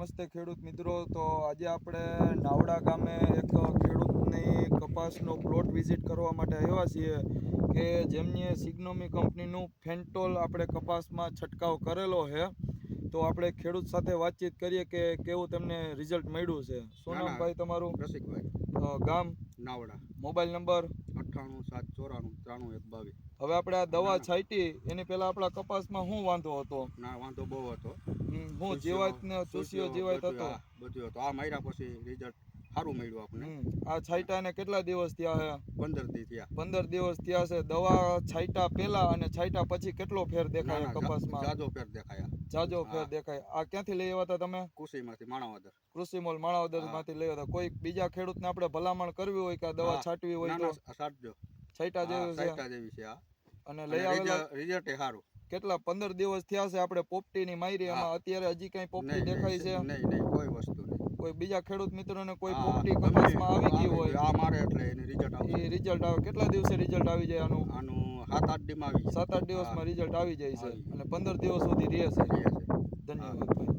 નમસ્તે ખેડૂત મિત્રો. તો આજે આપણે નાવડા ગામે એક ખેડૂતની કપાસનો પ્લોટ વિઝિટ કરવા માટે આવ્યા છીએ કે જેમની સિગ્નોમી કંપનીનું ફેન્ટોલ આપણે કપાસમાં છંટકાવ કરેલો છે. તો આપણે ખેડૂત સાથે વાતચીત કરીએ કે કેવું તેમને રિઝલ્ટ મળ્યું છે. શું નામ ભાઈ તમારું? રસિકભાઈ, ગામ? નાવડા. Mobile number? 98 794 93 122. હવે આપણે આ દવા છાંટી એની પહેલા આપણા કપાસમાં શું વાંધો હતો? ના, વાંધો બહુ હતો. હું જીવાત ને ચૂસ્યો જીવાત હતો? બધું હતું. આ માર્યા પછી રિઝલ્ટ સારું મળ્યું આપણે. આ છાંટાને કેટલા દિવસ થયા છે? 15 દી થયા. 15 દિવસ થયા છે. દવા છાંટા પહેલા અને છાંટા પછી કેટલો ફેર દેખાય કપાસમાં? જાજો ફેર દેખાયા. જાજો ફેર દેખાય. આ ક્યાંથી લઈ આવ્યા હતા તમે? કૃષિમાંથી, માણાવદર. કૃષિ મોલ માણાવદર માંથી લઈ આવ્યા હતા. કોઈ બીજા ખેડૂતને આપણે ભલામણ કરવી હોય કે આ દવા છાંટવી હોય તો છાંટજો. છાંટા જેવી છે. છાંટા જેવી છે આ. અને લઈ આવેલા રિઝલ્ટ એ સારું. કેટલા 15 દિવસ થયા છે આપણે પોપટીની મારી. એમાં અત્યારે હજી કઈ પોપટી દેખાય છે? નહીં, કોઈ વસ્તુ નહીં. કોઈ બીજા ખેડૂત મિત્રોને કોઈ પોપટી કપાસમાં આવી ગઈ હોય આ મારે એટલે એની રિઝલ્ટ આવે. એ રિઝલ્ટ આવે. કેટલા દિવસે રિઝલ્ટ આવી જાય આનું? 7-8 દીમાં આવી જાય. 7-8 દિવસમાં રિઝલ્ટ આવી જાય છે અને 15 દિવસ સુધી રહે છે. ધન્યવાદ ભાઈ.